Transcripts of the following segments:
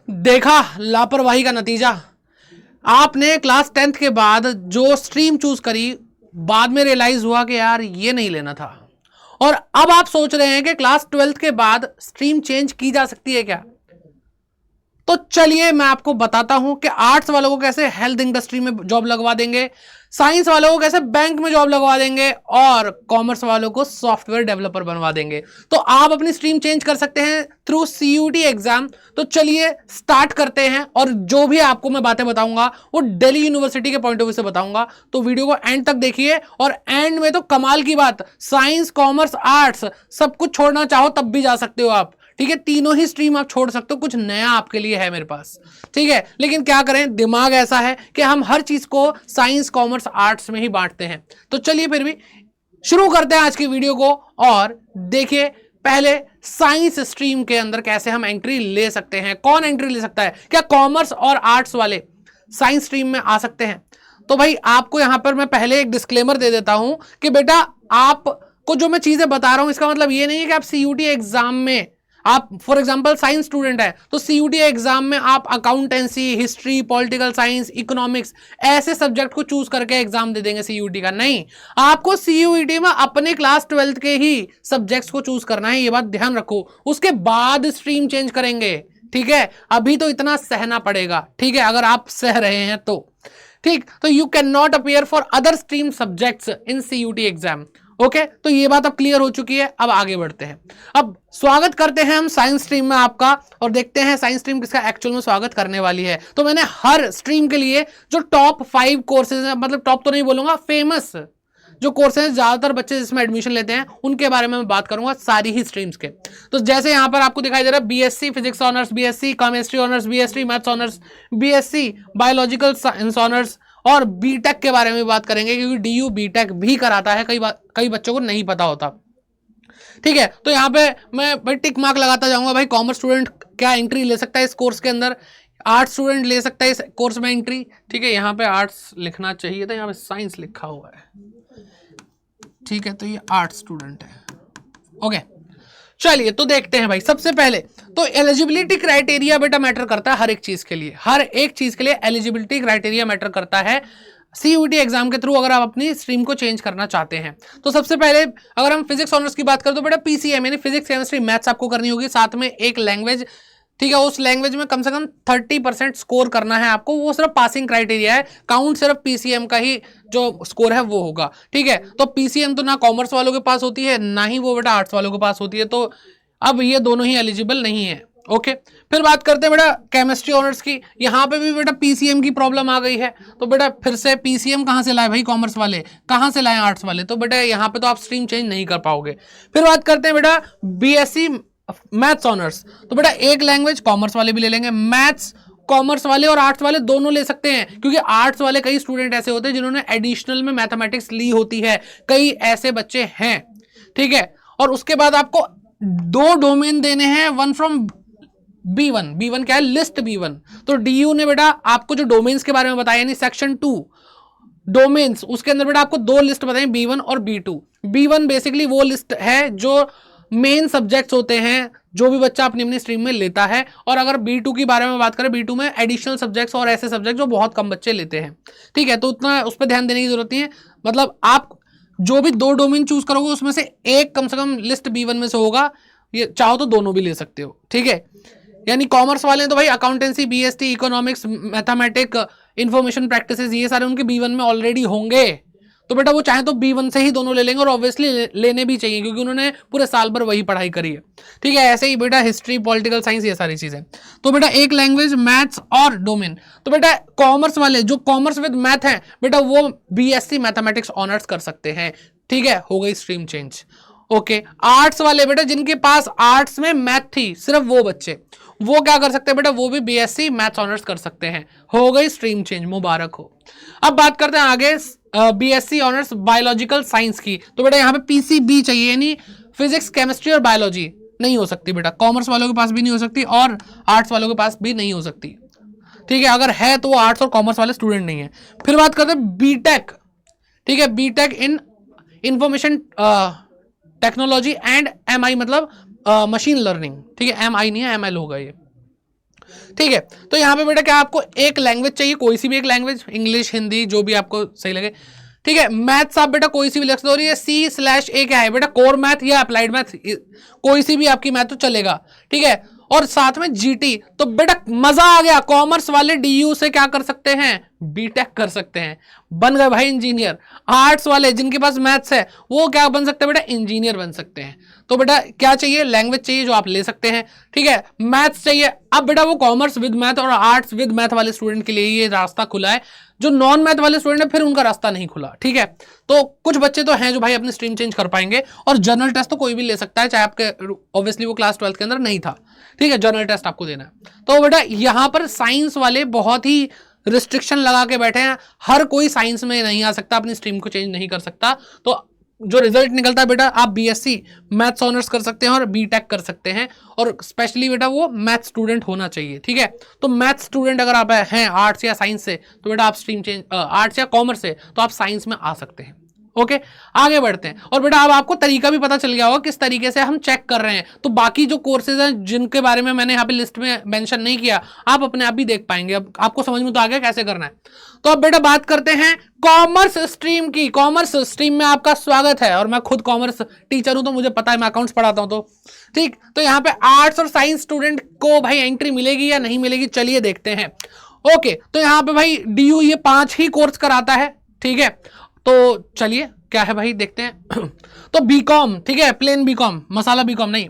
देखा लापरवाही का नतीजा। आपने क्लास 10th के बाद जो स्ट्रीम चूज करी, बाद में रियलाइज हुआ कि यार ये नहीं लेना था, और अब आप सोच रहे हैं कि क्लास 12th के बाद स्ट्रीम चेंज की जा सकती है क्या। तो चलिए मैं आपको बताता हूं कि आर्ट्स वालों को कैसे हेल्थ इंडस्ट्री में जॉब लगवा देंगे, साइंस वालों को कैसे बैंक में जॉब लगवा देंगे, और कॉमर्स वालों को सॉफ्टवेयर डेवलपर बनवा देंगे। तो आप अपनी स्ट्रीम चेंज कर सकते हैं थ्रू सीयूटी एग्जाम। तो चलिए स्टार्ट करते हैं, और जो भी आपको मैं बातें बताऊंगा वो दिल्ली यूनिवर्सिटी के पॉइंट ऑफ व्यू से बताऊंगा। तो वीडियो को एंड तक देखिए, और एंड में तो कमाल की बात, साइंस कॉमर्स आर्ट्स सब कुछ छोड़ना चाहो तब भी जा सकते हो आप, ठीक है। तीनों ही स्ट्रीम आप छोड़ सकते हो, कुछ नया आपके लिए है मेरे पास, ठीक है। लेकिन क्या करें, दिमाग ऐसा है कि हम हर चीज को साइंस कॉमर्स आर्ट्स में ही बांटते हैं। तो चलिए फिर भी शुरू करते हैं आज की वीडियो को, और देखिए पहले साइंस स्ट्रीम के अंदर कैसे हम एंट्री ले सकते हैं। कौन एंट्री ले सकता है, क्या कॉमर्स और आर्ट्स वाले साइंस स्ट्रीम में आ सकते हैं। तो भाई आपको यहां पर मैं पहले एक डिस्क्लेमर दे देता हूं कि बेटा आपको जो मैं चीजें बता रहा हूं इसका मतलब ये नहीं है कि आप सीयूटी एग्जाम में, आप फॉर एग्जांपल साइंस स्टूडेंट है तो सीयूटी एग्जाम में आप accountancy, history, political science, economics ऐसे सब्जेक्ट को चूज करके एग्जाम दे देंगे सीयूटी का। नहीं, आपको सीयूटी में अपने क्लास 12th के ही सब्जेक्ट्स को चूज करना है, ये बात ध्यान रखो। उसके बाद स्ट्रीम चेंज करेंगे, ठीक है। अभी तो इतना सहना पड़ेगा, ठीक है, अगर आप सह रहे हैं तो ठीक। तो you can not appear for other stream subjects in CUET exam. Okay, तो ये बात अब क्लियर हो चुकी है। अब आगे बढ़ते हैं। अब स्वागत करते हैं हम साइंस स्ट्रीम में आपका, और देखते हैं साइंस स्ट्रीम किसका एक्चुअल में स्वागत करने वाली है। तो मैंने हर स्ट्रीम के लिए जो टॉप 5 कोर्सेज हैं, मतलब टॉप तो नहीं बोलूंगा, फेमस जो कोर्सेज ज्यादातर बच्चे जिसमें एडमिशन लेते हैं उनके बारे में मैं बात करूंगा, सारी ही स्ट्रीम्स के। तो जैसे यहां पर आपको दिखाई दे रहा है BSc physics honours, BSc chemistry honours, BSc maths honours, BSc biological science honours, और बीटेक के बारे में बात करेंगे क्योंकि डीयू बीटेक भी कराता है, कई बच्चों को नहीं पता होता, ठीक है। तो यहाँ पे मैं भाई टिक मार्क लगाता जाऊंगा। भाई कॉमर्स स्टूडेंट क्या एंट्री ले सकता है इस कोर्स के अंदर, आर्ट्स स्टूडेंट ले सकता है इस कोर्स में एंट्री, ठीक है। यहाँ पे आर्ट्स लिखना चाहिए था, यहाँ पे साइंस लिखा हुआ है, ठीक है। तो ये आर्ट्स स्टूडेंट है, ओके। चलिए तो देखते हैं भाई। सबसे पहले तो एलिजिबिलिटी क्राइटेरिया बेटा मैटर करता है हर एक चीज के लिए, हर एक चीज के लिए एलिजिबिलिटी क्राइटेरिया मैटर करता है सीयूटी एग्जाम के थ्रू, अगर आप अपनी स्ट्रीम को चेंज करना चाहते हैं। तो सबसे पहले अगर हम फिजिक्स ऑनर्स की बात करें तो बेटा पीसीएम यानी फिजिक्स केमिस्ट्री मैथ्स आपको करनी होगी, साथ में एक लैंग्वेज, ठीक है। उस लैंग्वेज में कम से कम 30% स्कोर करना है आपको, वो सिर्फ पासिंग क्राइटेरिया है, काउंट सिर्फ पीसीएम का ही जो स्कोर है वो होगा, ठीक है। तो पीसीएम तो ना कॉमर्स वालों के पास होती है, ना ही वो बेटा आर्ट्स वालों के पास होती है, तो अब ये दोनों ही एलिजिबल नहीं है, ओके। फिर बात करते हैं बेटा केमिस्ट्री ऑनर्स की। यहां पे भी बेटा पीसीएम की प्रॉब्लम आ गई है, तो बेटा फिर से पीसीएम कहां से लाए भाई, कॉमर्स वाले कहां से लाए आर्ट्स वाले, तो बेटा यहां पे तो आप स्ट्रीम चेंज नहीं कर पाओगे। फिर बात करते हैं बेटा बीएससी मैथ्स ऑनर्स, तो बेटा एक लैंग्वेज कॉमर्स वाले भी ले लेंगे, मैथ्स कॉमर्स वाले और आर्ट्स वाले दोनों ले सकते हैं, क्योंकि आर्ट्स वाले कई स्टूडेंट ऐसे होते हैं जिन्होंने एडिशनल में मैथमेटिक्स ली होती है, कई ऐसे बच्चे हैं, ठीक है। और उसके बाद आपको 2 डोमेन देने हैं, वन फ्रॉम B1 क्या है, लिस्ट B1। तो डीयू ने बेटा आपको जो डोमेन्स के बारे में बताया यानी सेक्शन 2 डोमेन्स, उसके अंदर बेटा आपको 2 लिस्ट बताई, B1 और B2। B1 बेसिकली वो लिस्ट है जो मेन सब्जेक्ट्स होते हैं जो भी बच्चा अपनी अपनी स्ट्रीम में लेता है, और अगर B2 की बारे में बात करें, B2 में एडिशनल सब्जेक्ट्स और ऐसे सब्जेक्ट जो बहुत कम बच्चे लेते हैं, ठीक है। तो उतना उस पर ध्यान देने की जरूरत नहीं है, मतलब आप जो भी 2 डोमेन चूज करोगे उसमें से एक कम से कम लिस्ट B1 में से होगा, ये चाहो तो दोनों भी ले सकते हो, ठीक है। यानी कॉमर्स वाले तो भाई accountancy, BST, economics, mathematic, information practices, ये सारे उनके B1 में ऑलरेडी होंगे, तो बेटा वो चाहे तो B1 से ही दोनों ले लेंगे, और ऑब्वियसली लेने भी चाहिए क्योंकि उन्होंने पूरे साल भर वही पढ़ाई करी है, ठीक है। ऐसे ही बेटा हिस्ट्री, पॉलिटिकल साइंस, ये सारी चीजें। तो बेटा एक लैंग्वेज, मैथ्स और डोमेन। तो बेटा कॉमर्स वाले जो कॉमर्स विद मैथ है बेटा वो बीएससी मैथमेटिक्स ऑनर्स कर सकते हैं, ठीक है। हो गई स्ट्रीम चेंज, ओके। आर्ट्स वाले बेटा जिनके पास आर्ट्स में मैथ थी, सिर्फ वो बच्चे, वो क्या कर सकते हैं बेटा, वो भी बीएससी मैथ्स ऑनर्स कर सकते हैं। हो गई स्ट्रीम चेंज, मुबारक हो। अब बात करते हैं आगे बीएससी ऑनर्स बायोलॉजिकल साइंस की। तो बेटा यहाँ पे पीसीबी चाहिए, यानी फिजिक्स केमिस्ट्री और बायोलॉजी नहीं हो सकती बेटा, कॉमर्स वालों के पास भी नहीं हो सकती और आर्ट्स वालों के पास भी नहीं हो सकती, ठीक है। अगर है तो वो आर्ट्स और कॉमर्स वाले स्टूडेंट नहीं है। फिर बात करते हैं बीटेक, ठीक है, BTech in information technology and MI, मतलब मशीन लर्निंग, ठीक है, MI नहीं है, ML होगा ये, ठीक है। तो यहाँ पे बेटा क्या आपको एक लैंग्वेज चाहिए, कोई सी भी एक लैंग्वेज, इंग्लिश हिंदी जो भी आपको सही लगे, ठीक है। मैथ्स आप बेटा कोई सी भी लिख सकते हो, और ये C/A क्या है बेटा, कोर मैथ या अप्लाइड मैथ, कोई सी भी आपकी मैथ तो चलेगा, ठीक है। और साथ में GT, तो बेटा मजा आ गया, कॉमर्स वाले DU से क्या कर सकते हैं, बीटेक कर सकते हैं, बन गए भाई इंजीनियर। आर्ट्स वाले जिनके पास मैथ्स है वो क्या बन सकते हैं बेटा, इंजीनियर बन सकते हैं। तो बेटा क्या चाहिए, लैंग्वेज चाहिए जो आप ले सकते हैं, ठीक है, मैथ्स चाहिए। अब बेटा वो कॉमर्स विद मैथ और आर्ट्स विद मैथ वाले स्टूडेंट के लिए ये रास्ता खुला है, जो नॉन मैथ वाले स्टूडेंट है फिर उनका रास्ता नहीं खुला, ठीक है। तो कुछ बच्चे तो हैं जो भाई अपनी स्ट्रीम चेंज कर पाएंगे, और जनरल टेस्ट तो कोई भी ले सकता है, चाहे आपके ऑब्वियसली वो क्लास 12 के अंदर नहीं था, ठीक है, जनरल टेस्ट आपको देना है। तो बेटा यहां पर साइंस वाले बहुत ही रिस्ट्रिक्शन लगा के बैठे हैं, हर कोई साइंस में नहीं आ सकता, अपनी स्ट्रीम को चेंज नहीं कर सकता। तो जो रिजल्ट निकलता है बेटा, आप BSc मैथ्स ऑनर्स कर सकते हैं और बीटेक कर सकते हैं, और स्पेशली बेटा वो मैथ स्टूडेंट होना चाहिए, ठीक है। तो मैथ स्टूडेंट अगर आप हैं आर्ट्स या साइंस से, तो बेटा आप स्ट्रीम चेंज, आर्ट्स या कॉमर्स से, तो आप साइंस में आ सकते हैं, ओके। आगे बढ़ते हैं, और बेटा अब आपको तरीका भी पता चल गया होगा किस तरीके से हम चेक कर रहे हैं। तो बाकी जो कोर्सेज हैं जिनके बारे में मैंने यहाँ पे लिस्ट में मेंशन नहीं किया, आप अपने आप भी देख पाएंगे, अब आपको समझ में तो आ गया कैसे करना है। तो अब बेटा बात करते हैं कॉमर्स स्ट्रीम की। कॉमर्स स्ट्रीम में आपका स्वागत है, और मैं खुद कॉमर्स टीचर हूं तो मुझे पता है, मैं अकाउंट्स पढ़ाता हूं, तो ठीक। तो यहाँ पे आर्ट्स और साइंस स्टूडेंट को भाई एंट्री मिलेगी या नहीं मिलेगी, चलिए देखते हैं, ओके। तो यहाँ पे भाई DU ये 5 ही कोर्स कराता है, ठीक है। तो चलिए क्या है भाई देखते हैं। तो बीकॉम, ठीक है, प्लेन बीकॉम, मसाला बीकॉम नहीं,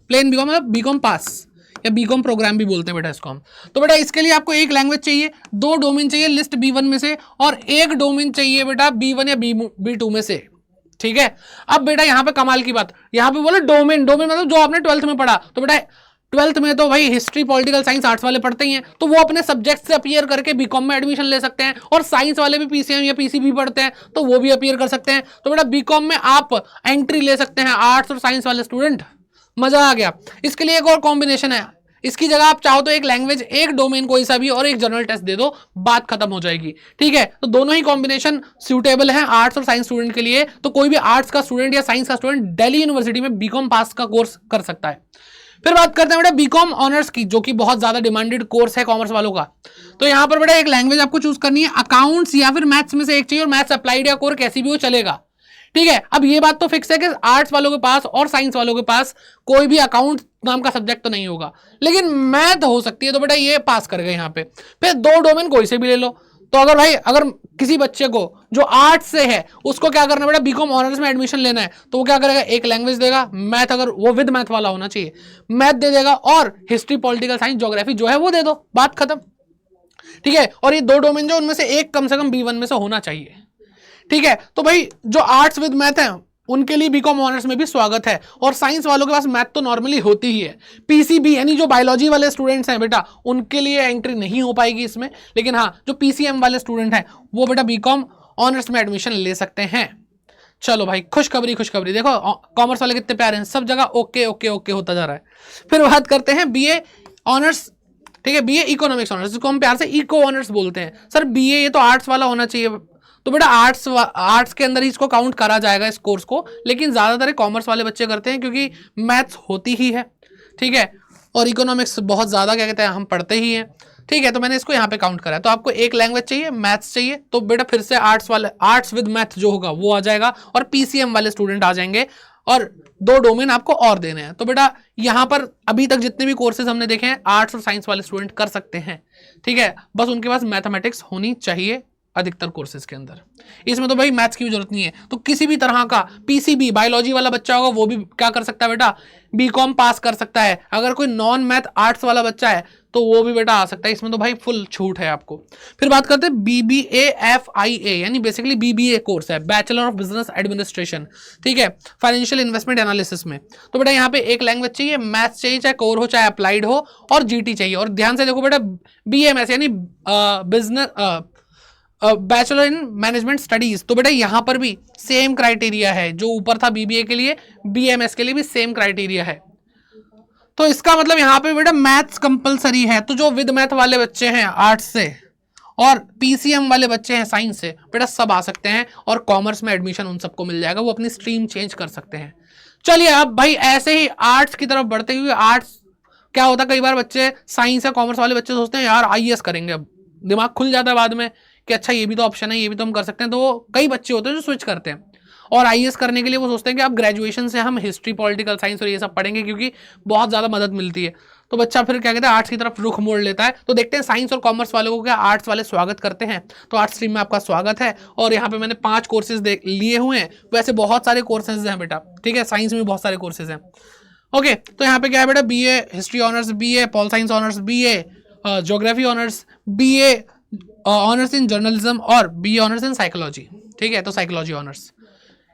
प्लेन बीकॉम मतलब बीकॉम पास, या बीकॉम प्रोग्राम भी बोलते हैं बेटा इसको हम। तो बेटा इसके लिए आपको एक लैंग्वेज चाहिए, 2 डोमेन चाहिए लिस्ट B1 में से, और एक डोमेन चाहिए बेटा B1 या B2 में से, ठीक है। अब बेटा यहाँ पे कमाल की बात, यहाँ पे बोले डोमेन, डोमेन मतलब जो आपने 12th में पढ़ा। तो बेटा 12th में तो भाई हिस्ट्री पॉलिटिकल साइंस आर्ट्स वाले पढ़ते ही हैं, तो वो अपने सब्जेक्ट से अपीयर करके बीकॉम में एडमिशन ले सकते हैं, और साइंस वाले भी PCM या PCB पढ़ते हैं तो वो भी अपीयर कर सकते हैं। तो बेटा बीकॉम में आप एंट्री ले सकते हैं, आर्ट्स और साइंस वाले स्टूडेंट, मजा आ गया। इसके लिए एक और कॉम्बिनेशन है, इसकी जगह आप चाहो तो एक लैंग्वेज, एक डोमेन कोई सा भी, और एक जनरल टेस्ट दे दो, बात खत्म हो जाएगी, ठीक है। तो दोनों ही कॉम्बिनेशन सूटेबल है आर्ट्स और साइंस स्टूडेंट के लिए। तो कोई भी आर्ट्स का स्टूडेंट या साइंस का स्टूडेंट दिल्ली यूनिवर्सिटी में बीकॉम पास का कोर्स कर सकता है। फिर बात करते हैं बेटा बीकॉम ऑनर्स की, जो कि बहुत ज्यादा डिमांडेड कोर्स है कॉमर्स वालों का। तो यहां पर बेटा एक लैंग्वेज आपको चूज करनी है, अकाउंट्स या फिर मैथ्स में से एक चाहिए, और मैथ्स अप्लाइड या कोर कैसी भी हो चलेगा, ठीक है। अब ये बात तो फिक्स है कि आर्ट्स वालों के पास और साइंस वालों के पास कोई भी अकाउंट नाम का सब्जेक्ट तो नहीं होगा, लेकिन मैथ हो सकती है, तो बेटा ये पास कर गए यहाँ पे। फिर 2 डोमेन कोई से भी ले लो। तो अगर किसी बच्चे को जो आर्ट्स से है उसको क्या करना बेटा, बीकॉम ऑनर्स में एडमिशन लेना है, तो वो क्या करेगा, एक लैंग्वेज देगा, मैथ अगर वो विद मैथ वाला होना चाहिए, मैथ दे देगा, और हिस्ट्री पॉलिटिकल साइंस ज्योग्राफी जो है वो दे दो, बात खत्म, ठीक है। और ये 2 डोमेन जो उनमें से एक कम से कम B1 में से होना चाहिए, ठीक है। तो भाई जो आर्ट्स विद मैथ है उनके लिए बीकॉम ऑनर्स में भी स्वागत है, और साइंस वालों के पास मैथ तो नॉर्मली होती ही है। PCB यानी जो बायोलॉजी वाले स्टूडेंट्स हैं बेटा, उनके लिए एंट्री नहीं हो पाएगी इसमें, लेकिन हाँ जो PCM वाले स्टूडेंट हैं वो बेटा बीकॉम ऑनर्स में एडमिशन ले सकते हैं। चलो भाई खुशखबरी खुशखबरी, देखो कॉमर्स वाले कितने प्यारे हैं, सब जगह ओके ओके ओके होता जा रहा है। फिर बात करते हैं BA ऑनर्स, ठीक है, BA इकोनॉमिक्स ऑनर्स, जिसको हम प्यार से इको ऑनर्स बोलते हैं। सर BA ये तो आर्ट्स वाला होना चाहिए, तो बेटा आर्ट्स के अंदर ही इसको काउंट करा जाएगा इस कोर्स को, लेकिन ज्यादातर कॉमर्स वाले बच्चे करते हैं क्योंकि मैथ्स होती ही है, ठीक है, और इकोनॉमिक्स बहुत ज्यादा क्या कहते हैं हम पढ़ते ही हैं, ठीक है। तो मैंने इसको यहाँ पे काउंट करा है। तो आपको एक लैंग्वेज चाहिए, मैथ्स चाहिए, तो बेटा फिर से आर्ट्स विद मैथ जो होगा वो आ जाएगा, और PCM वाले स्टूडेंट आ जाएंगे, और 2 डोमेन आपको और देने हैं। तो बेटा यहाँ पर अभी तक जितने भी कोर्सेज हमने देखे हैं आर्ट्स और साइंस वाले स्टूडेंट कर सकते हैं, ठीक है, बस उनके पास मैथमेटिक्स होनी चाहिए अधिकतर कोर्सेज के अंदर। इसमें तो भाई मैथ्स की भी जरूरत नहीं है, तो किसी भी तरह का PCB बायोलॉजी वाला बच्चा होगा वो भी क्या कर सकता है बेटा, बीकॉम पास कर सकता है। अगर कोई नॉन मैथ आर्ट्स वाला बच्चा है तो वो भी बेटा आ सकता है, इसमें तो भाई फुल छूट है आपको। फिर बात करते हैं BBA FIA, यानी बेसिकली BBA कोर्स है, बैचलर ऑफ बिजनेस एडमिनिस्ट्रेशन, ठीक है, फाइनेंशियल इन्वेस्टमेंट एनालिसिस में। तो बेटा यहाँ पे एक लैंग्वेज चाहिए, मैथ्स चाहिए, चाहे कोर हो चाहे अप्लाइड हो, और GT चाहिए। और ध्यान से देखो बेटा BMS यानी business bachelor in management studies, तो बेटा यहां पर भी सेम क्राइटेरिया है, जो ऊपर था BBA के लिए BMS के लिए भी सेम क्राइटेरिया है। तो इसका मतलब यहां पे बेटा मैथ्स कंपलसरी है, तो जो विद मैथ वाले बच्चे हैं आर्ट्स से और PCM वाले बच्चे हैं साइंस से, बेटा सब आ सकते हैं, और कॉमर्स में एडमिशन उन सबको मिल जाएगा, वो अपनी स्ट्रीम चेंज कर सकते हैं। चलिए अब भाई ऐसे ही आर्ट्स की तरफ बढ़ते हैं, क्योंकि आर्ट्स क्या होता है, कई बार बच्चे साइंस या कॉमर्स वाले बच्चे सोचते हैं यार आईएएस करेंगे, अब दिमाग खुल जाता है बाद में कि अच्छा ये भी तो ऑप्शन है, ये भी तो हम कर सकते हैं। तो कई बच्चे होते हैं जो स्विच करते हैं और आईएएस करने के लिए वो सोचते हैं कि अब ग्रेजुएशन से हम हिस्ट्री, पॉलिटिकल साइंस और ये सब पढ़ेंगे क्योंकि बहुत ज़्यादा मदद मिलती है। तो बच्चा फिर क्या कहते हैं, आर्ट्स की तरफ रुख मोड़ लेता है। तो देखते हैं साइंस और कॉमर्स वालों को क्या आर्ट्स वाले स्वागत करते हैं। तो आर्ट्स स्ट्रीम में आपका स्वागत है और यहाँ पे मैंने 5 कोर्सेज लिए हुए हैं। वैसे बहुत सारे कोर्सेज हैं बेटा, ठीक है, साइंस में बहुत सारे कोर्सेज हैं। ओके, तो यहाँ पे क्या है बेटा, BA history honours, BA pol science honours, BA geography honours, BA honours in journalism और बीए ऑनर्स इन साइकोलॉजी। ठीक है, तो साइकोलॉजी ऑनर्स,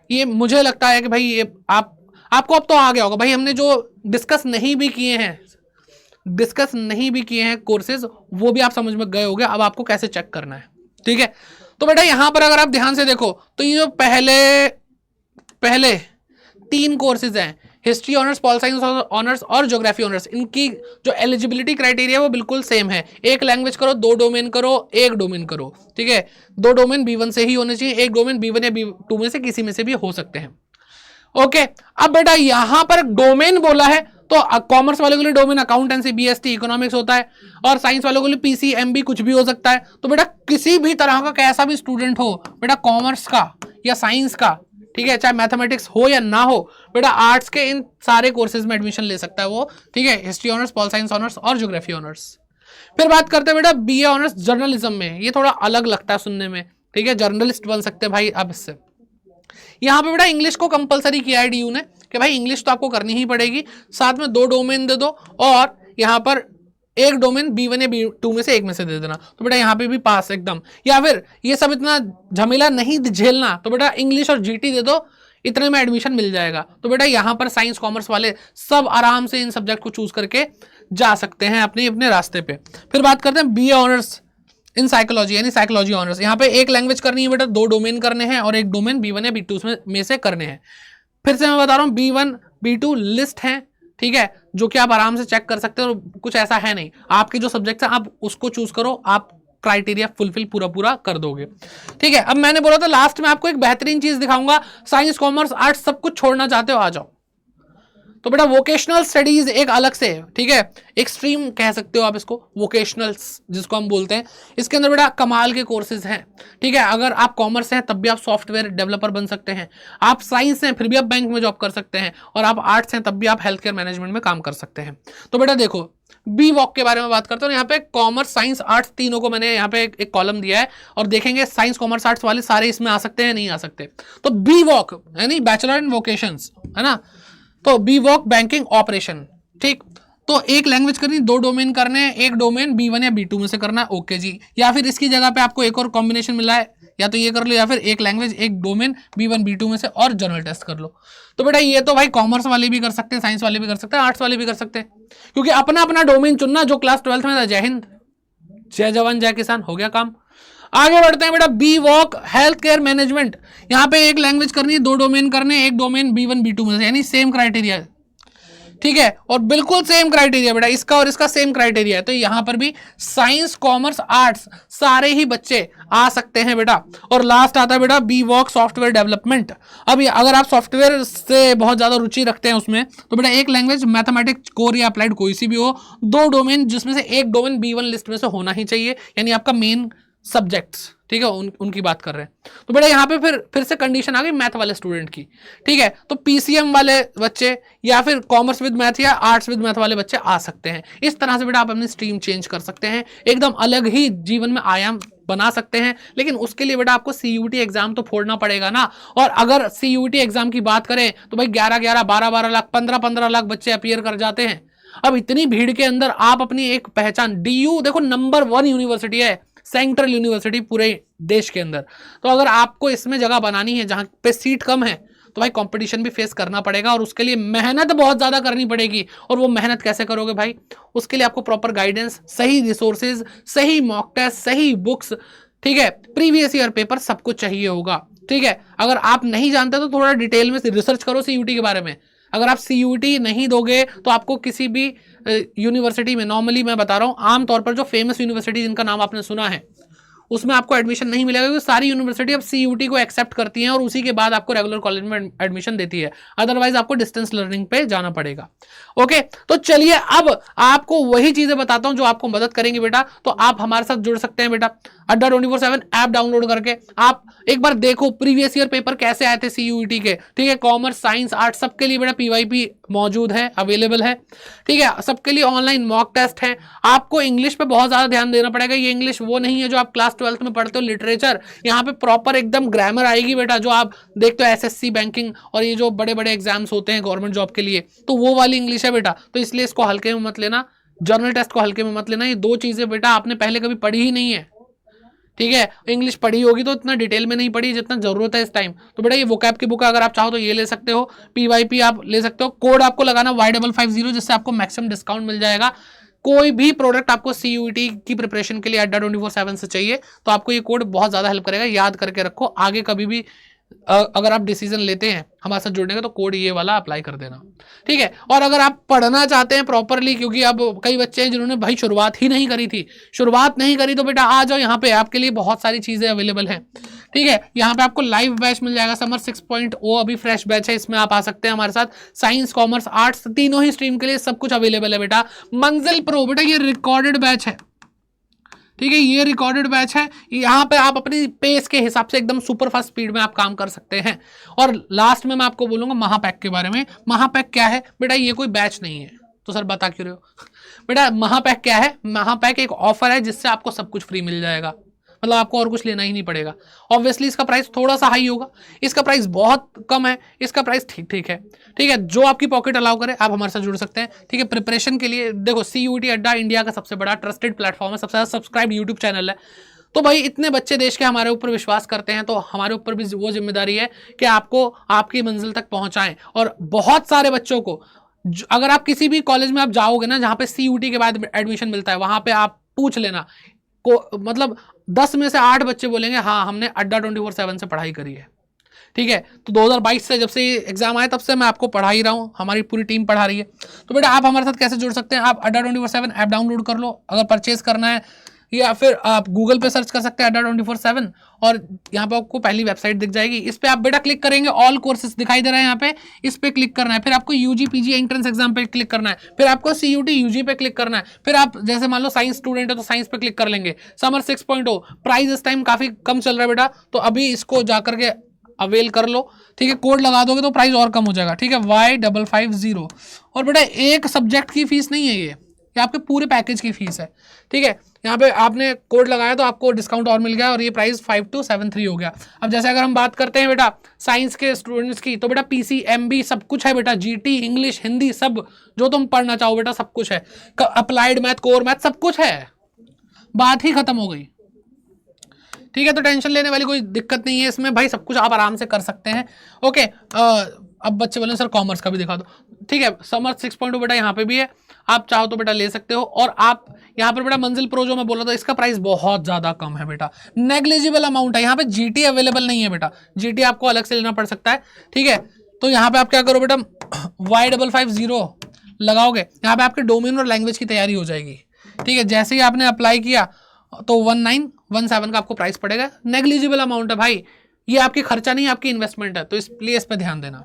ये मुझे लगता है कि भाई ये आपको अब तो आ गया होगा भाई। हमने जो डिस्कस नहीं भी किए हैं कोर्सेज, वो भी आप समझ में गए होंगे अब आपको कैसे चेक करना है। ठीक है, तो बेटा यहां पर अगर आप ध्यान से देखो तो ये जो पहले 3 कोर्सेज हैं, history honours, pol science honours और ज्योग्राफी ऑनर्स, इनकी जो एलिजिबिलिटी क्राइटेरिया वो बिल्कुल सेम है। एक लैंग्वेज करो, 2 डोमेन करो, 1 डोमेन करो। ठीक है, 2 डोमेन B1 से ही होने चाहिए, 1 डोमेन B1 या B2 में से किसी में से भी हो सकते हैं। ओके, अब बेटा यहां पर डोमेन बोला है तो कॉमर्स वालों के लिए डोमेन अकाउंटेंसी, BST इकोनॉमिक्स होता है और साइंस वालों के लिए PC, MB कुछ भी हो सकता है। तो बेटा किसी भी तरह का कैसा भी स्टूडेंट हो बेटा, कॉमर्स का या साइंस का, ठीक है, चाहे मैथमेटिक्स हो या ना हो, बेटा आर्ट्स के इन सारे कोर्सेज में एडमिशन ले सकता है वो। ठीक है, history honours, pol science honours और ज्योग्राफी ऑनर्स। फिर बात करते हैं बेटा BA ऑनर्स जर्नलिज्म में, ये थोड़ा अलग लगता है सुनने में। ठीक है, जर्नलिस्ट बन सकते हैं भाई अब इससे। यहाँ पे बेटा इंग्लिश को कंपलसरी किया है DU ने कि भाई इंग्लिश तो आपको करनी ही पड़ेगी, साथ में 2 डोमेन दे दो और यहाँ पर 1 डोमेन B1 या B2 में से 1 में से दे देना। तो बेटा यहाँ पे भी पास एकदम। या फिर ये सब इतना झमेला नहीं झेलना तो बेटा इंग्लिश और GT दे दो, इतने में एडमिशन मिल जाएगा। तो बेटा यहाँ पर साइंस कॉमर्स वाले सब आराम से इन सब्जेक्ट को चूज करके जा सकते हैं अपने अपने रास्ते पे। फिर बात करते हैं BA ऑनर्स इन साइकोलॉजी, यानी साइकोलॉजी ऑनर्स। यहाँ पे 1 लैंग्वेज करनी है बेटा, 2 डोमेन करने हैं और 1 डोमेन B1 या B2 में से करने हैं। फिर से मैं बता रहा हूँ B1 B2 लिस्ट है, ठीक है, जो कि आप आराम से चेक कर सकते हो। कुछ ऐसा है नहीं, आपके जो सब्जेक्ट है आप उसको चूज करो, आप क्राइटेरिया फुलफिल पूरा कर दोगे। ठीक है, अब मैंने बोला था लास्ट में आपको एक बेहतरीन चीज दिखाऊंगा, साइंस कॉमर्स आर्ट्स सब कुछ छोड़ना चाहते हो आ जाओ। तो बेटा वोकेशनल स्टडीज एक अलग से, ठीक है, एक स्ट्रीम कह सकते हो आप इसको, वोकेशनल जिसको हम बोलते हैं। इसके अंदर बेटा कमाल के कोर्सेज हैं। ठीक है, अगर आप कॉमर्स हैं तब भी आप सॉफ्टवेयर डेवलपर बन सकते हैं, आप साइंस हैं फिर भी आप बैंक में जॉब कर सकते हैं, और आप आर्ट्स हैं तब भी आप हेल्थ केयर मैनेजमेंट में काम कर सकते हैं। तो बेटा देखो बी वॉक के बारे में बात करते हैं। यहाँ पे कॉमर्स साइंस आर्ट्स तीनों को मैंने यहाँ पे एक कॉलम दिया है और देखेंगे साइंस कॉमर्स आर्ट्स वाले सारे इसमें आ सकते हैं नहीं आ सकते। तो बी वॉक यानी बैचलर इन वोकेशंस है ना, तो बी वॉक बैंकिंग ऑपरेशन। ठीक, तो 1 लैंग्वेज करनी, 2 डोमेन करने हैं, 1 डोमेन B1 या B2 में से करना है। ओके जी, या फिर इसकी जगह पे आपको एक और कॉम्बिनेशन मिला है, या तो ये कर लो या फिर 1 लैंग्वेज 1 डोमेन B1 B2 में से और जनरल टेस्ट कर लो। तो बेटा ये तो भाई कॉमर्स वाले भी कर सकते हैं, साइंस वाले भी कर सकते हैं, आर्ट्स वाले भी कर सकते हैं, क्योंकि अपना अपना डोमेन चुनना जो क्लास 12th में था। जय हिंद, जय जवान, जय किसान, हो गया काम। आगे बढ़ते हैं बेटा B Voc health care management. यहाँ पे 1 लैंग्वेज करनी है, 2 डोमेन करने, 1 डोमेन B1 B2 में से, यानी सेम क्राइटेरिया। ठीक है, और बिल्कुल सेम क्राइटेरिया बेटा, इसका और इसका सेम क्राइटेरिया है। तो यहां पर भी साइंस कॉमर्स आर्ट्स सारे ही बच्चे आ सकते हैं बेटा। और लास्ट आता है बेटा बी वॉक सॉफ्टवेयर डेवलपमेंट। अब अगर आप सॉफ्टवेयर से बहुत ज्यादा रुचि रखते हैं उसमें, तो बेटा 1 लैंग्वेज मैथमेटिक्स कोर या अप्लाइड कोई सी भी हो, 2 डोमेन जिसमें से 1 डोमेन B1 लिस्ट में से होना ही चाहिए, यानी आपका मेन सब्जेक्ट्स। ठीक है, उनकी बात कर रहे हैं। तो बेटा यहाँ पे फिर से कंडीशन आ गई मैथ वाले स्टूडेंट की। ठीक है, तो PCM वाले बच्चे या फिर कॉमर्स विद मैथ या आर्ट्स विद मैथ वाले बच्चे आ सकते हैं। इस तरह से बेटा आप अपनी स्ट्रीम चेंज कर सकते हैं, एकदम अलग ही जीवन में आयाम बना सकते हैं। लेकिन उसके लिए बेटा आपको CUT एग्जाम तो फोड़ना पड़ेगा ना। और अगर CUT एग्जाम की बात करें तो भाई 11-11, 12-12 लाख, 15-15 लाख बच्चे अपीयर कर जाते हैं। अब इतनी भीड़ के अंदर आप अपनी एक पहचान, DU देखो नंबर 1 यूनिवर्सिटी है, सेंट्रल यूनिवर्सिटी पूरे देश के अंदर। तो अगर आपको इसमें जगह बनानी है जहां पे सीट कम है, तो भाई कंपटीशन भी फेस करना पड़ेगा और उसके लिए मेहनत बहुत ज्यादा करनी पड़ेगी। और वो मेहनत कैसे करोगे भाई, उसके लिए आपको प्रॉपर गाइडेंस, सही रिसोर्सेज, सही मॉक टेस्ट, सही बुक्स, ठीक है, प्रीवियस ईयर पेपर, सब कुछ चाहिए होगा। ठीक है, अगर आप नहीं जानते तो थोड़ा डिटेल में रिसर्च करो CUT के बारे में। अगर आप CUT नहीं दोगे तो आपको किसी भी यूनिवर्सिटी में, नॉर्मली मैं बता रहा हूं, आमतौर पर जो फेमस यूनिवर्सिटी जिनका नाम आपने सुना है, उसमें आपको एडमिशन नहीं मिलेगा, क्योंकि सारी यूनिवर्सिटी अब CUT को एक्सेप्ट करती हैं और उसी के बाद आपको रेगुलर कॉलेज में एडमिशन देती है, अदरवाइज आपको डिस्टेंस लर्निंग पे जाना पड़ेगा। ओके, तो चलिए अब आपको वही चीजें बताता हूं जो आपको मदद करेंगे बेटा। तो आप हमारे साथ जुड़ सकते हैं बेटा, अड्डा 24/7 ऐप डाउनलोड करके आप एक बार देखो प्रीवियस ईयर पेपर कैसे आए थे CUT के, ठीक है। कॉमर्स, साइंस, आर्ट्स सबके लिए बेटा PYP मौजूद है, अवेलेबल है, ठीक है। सबके लिए ऑनलाइन मॉक टेस्ट है। आपको इंग्लिश पे बहुत ज्यादा ध्यान देना पड़ेगा। ये इंग्लिश वो नहीं है जो आप क्लास 12th में पढ़ते हो लिटरेचर, यहाँ पे प्रॉपर एकदम ग्रामर आएगी बेटा, जो आप देखते हो SSC, बैंकिंग और ये जो बड़े बड़े एग्जाम्स होते हैं गवर्नमेंट जॉब के लिए, तो वो वाली इंग्लिश है बेटा। तो इसलिए इसको हल्के में मत लेना, जर्नल टेस्ट को हल्के में मत लेना। ये दो चीजें बेटा आपने पहले कभी पढ़ी ही नहीं है, ठीक है। इंग्लिश पढ़ी होगी तो इतना डिटेल में नहीं पढ़ी जितना जरूरत है इस टाइम। तो बेटा ये वोकैब की बुक अगर आप चाहो तो ये ले सकते हो, PYP आप ले सकते हो। कोड आपको लगाना Y550, जिससे आपको मैक्सिमम डिस्काउंट मिल जाएगा। कोई भी प्रोडक्ट आपको CUT की प्रिपरेशन के लिए अड्डा 24/7 से चाहिए तो आपको ये कोड बहुत ज्यादा हेल्प करेगा, याद करके रखो। आगे कभी भी अगर आप डिसीजन लेते हैं हमारे साथ जुड़ने का तो कोड ये वाला अप्लाई कर देना, ठीक है। और अगर आप पढ़ना चाहते हैं प्रॉपरली, क्योंकि अब कई बच्चे हैं जिन्होंने भाई शुरुआत ही नहीं करी थी, शुरुआत नहीं करी, तो बेटा आ जाओ यहाँ पे, आपके लिए बहुत सारी चीजें अवेलेबल हैं, ठीक है। यहाँ पे आपको लाइव बैच मिल जाएगा, समर 6.0 अभी फ्रेश बैच है, इसमें आप आ सकते हैं हमारे साथ। साइंस, कॉमर्स, आर्ट्स तीनों ही स्ट्रीम के लिए सब कुछ अवेलेबल है बेटा। मंजिल प्रो बेटा ये रिकॉर्डेड बैच है, ठीक है, ये रिकॉर्डेड बैच है। यहाँ पे आप अपनी पेस के हिसाब से एकदम सुपर फास्ट स्पीड में आप काम कर सकते हैं। और लास्ट में मैं आपको बोलूंगा महापैक के बारे में। महापैक क्या है बेटा? ये कोई बैच नहीं है। तो सर बता क्यों रहे हो बेटा? महापैक क्या है? महापैक एक ऑफर है जिससे आपको सब कुछ फ्री मिल जाएगा, मतलब आपको और कुछ लेना ही नहीं पड़ेगा। ऑब्वियसली इसका प्राइस थोड़ा सा हाई होगा, इसका प्राइस बहुत कम है, इसका प्राइस ठीक ठीक है, ठीक है। जो आपकी पॉकेट अलाउ करे आप हमारे साथ जुड़ सकते हैं, ठीक है। प्रिपरेशन के लिए देखो CUT अड्डा इंडिया का सबसे बड़ा ट्रस्टेड प्लेटफॉर्म है, सबसे ज्यादा सब्सक्राइब यूट्यूब चैनल है। तो भाई इतने बच्चे देश के हमारे ऊपर विश्वास करते हैं, तो हमारे ऊपर भी वो जिम्मेदारी है कि आपको आपकी मंजिल तक पहुंचाएं। और बहुत सारे बच्चों को, अगर आप किसी भी कॉलेज में आप जाओगे ना जहां पे CUT के बाद एडमिशन मिलता है, वहां पे आप पूछ लेना को, मतलब 10 में से 8 बच्चे बोलेंगे हाँ हमने अड्डा 24/7 से पढ़ाई करी है, ठीक है। तो 2022 से जब से एग्जाम आया तब से मैं आपको पढ़ा ही रहा हूँ, हमारी पूरी टीम पढ़ा रही है। तो बेटा आप हमारे साथ कैसे जुड़ सकते हैं? आप अड्डा 24/7 ऐप डाउनलोड कर लो अगर परचेज करना है, या फिर आप गूगल पे सर्च कर सकते हैं अड्डा 24/7 और यहाँ पे आपको पहली वेबसाइट दिख जाएगी। इस पे आप बेटा क्लिक करेंगे, ऑल कोर्सेज दिखाई दे रहे हैं यहाँ पे, इस पे क्लिक करना है। फिर आपको UG PG एंट्रेंस एग्जाम पे क्लिक करना है, फिर आपको CUT UG पे क्लिक करना है। फिर आप जैसे मान लो साइंस स्टूडेंट है तो साइंस पे क्लिक कर लेंगे। समर 6.0 प्राइस इस टाइम काफी कम चल रहा है बेटा, तो अभी इसको जाकर के अवेल कर लो, ठीक है। कोड लगा दोगे तो प्राइस और कम हो जाएगा, ठीक है, Y550। और बेटा एक सब्जेक्ट की फीस नहीं है, ये आपके पूरे पैकेज की फीस है, ठीक है। यहाँ पे आपने कोड लगाया तो आपको डिस्काउंट और मिल गया और ये प्राइस 5273 हो गया। अब जैसे अगर हम बात करते हैं बेटा साइंस के स्टूडेंट्स की, तो बेटा PC MB सब कुछ है बेटा, GT इंग्लिश हिंदी सब जो तुम पढ़ना चाहो बेटा सब कुछ है। अप्लाइड मैथ, कोर मैथ सब कुछ है, बात ही खत्म हो गई, ठीक है। तो टेंशन लेने वाली कोई दिक्कत नहीं है इसमें भाई, सब कुछ आप आराम से कर सकते हैं। ओके, अब बच्चे बोले सर कॉमर्स का भी दिखा दो, ठीक है। समर 6.0 बेटा यहाँ पे भी है, आप चाहो तो बेटा ले सकते हो। और आप यहाँ पर बेटा मंजिल प्रो जो मैं बोला था इसका प्राइस बहुत ज्यादा कम है बेटा, नेग्लिजिबल अमाउंट है। यहाँ पे GT अवेलेबल नहीं है बेटा, GT आपको अलग से लेना पड़ सकता है, ठीक है। तो यहाँ पे आप क्या करो बेटा, Y550 लगाओगे, यहाँ पे आपके डोमेन और लैंग्वेज की तैयारी हो जाएगी, ठीक है। जैसे ही आपने अप्लाई किया तो 1917 का आपको प्राइस पड़ेगा, नेग्लिजिबल अमाउंट है भाई, ये आपकी खर्चा नहीं आपकी इन्वेस्टमेंट है, तो इसलिए इस पे ध्यान देना।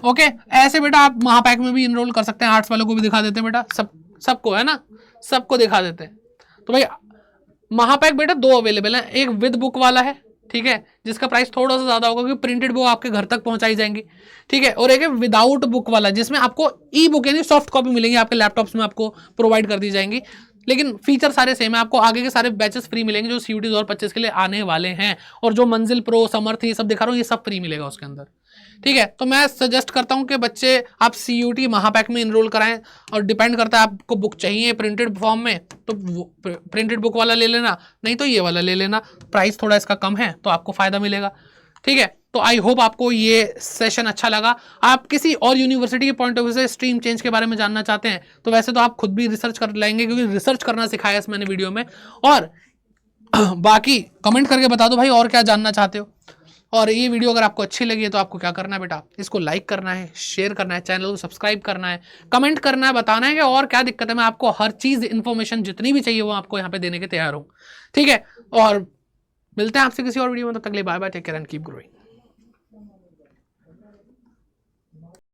ओके, ऐसे बेटा आप महापैक में भी इनरोल कर सकते हैं, आर्ट्स वालों को भी दिखा देते हैं बेटा, सबको है ना, सबको दिखा देते हैं। तो भाई महापैक बेटा 2 अवेलेबल है, एक विद बुक वाला है, ठीक है, जिसका प्राइस थोड़ा सा ज्यादा होगा क्योंकि प्रिंटेड बुक आपके घर तक पहुंचाई जाएंगी, ठीक है। और एक है विदाउट बुक वाला जिसमें आपको ई-बुक यानी सॉफ्ट कॉपी मिलेंगी, आपके लैपटॉप्स में आपको प्रोवाइड कर दी जाएंगी, लेकिन फीचर सारे सेम है। आपको आगे के सारे बैचेस फ्री मिलेंगे जो CUT 2025 के लिए आने वाले हैं, और जो मंजिल प्रो, समर्थ ये सब दिखा रहा हूँ ये सब फ्री मिलेगा उसके अंदर, ठीक है। तो मैं सजेस्ट करता हूं कि बच्चे आप CUT महापैक में इनरोल कराएं, और डिपेंड करता है आपको बुक चाहिए प्रिंटेड फॉर्म में तो प्रिंटेड बुक वाला ले लेना, नहीं तो ये वाला ले लेना, प्राइस थोड़ा इसका कम है तो आपको फायदा मिलेगा, ठीक है। तो आई होप आपको ये सेशन अच्छा लगा। आप किसी और यूनिवर्सिटी के पॉइंट ऑफ व्यू से स्ट्रीम चेंज के बारे में जानना चाहते हैं तो वैसे तो आप खुद भी रिसर्च कर लेंगे, क्योंकि रिसर्च करना सिखाया मैंने वीडियो में। और बाकी कमेंट करके बता दो भाई और क्या जानना चाहते हो। और ये वीडियो अगर आपको अच्छी लगी है तो आपको क्या करना है बेटा, इसको लाइक करना है, शेयर करना है, चैनल को सब्सक्राइब करना है, कमेंट करना है, बताना है कि और क्या दिक्कत है। मैं आपको हर चीज़ इन्फॉर्मेशन जितनी भी चाहिए वो आपको यहाँ पे देने के तैयार हूँ, ठीक है। और मिलते हैं आपसे किसी और वीडियो में, तब तक के लिए bye bye, take care and keep growing.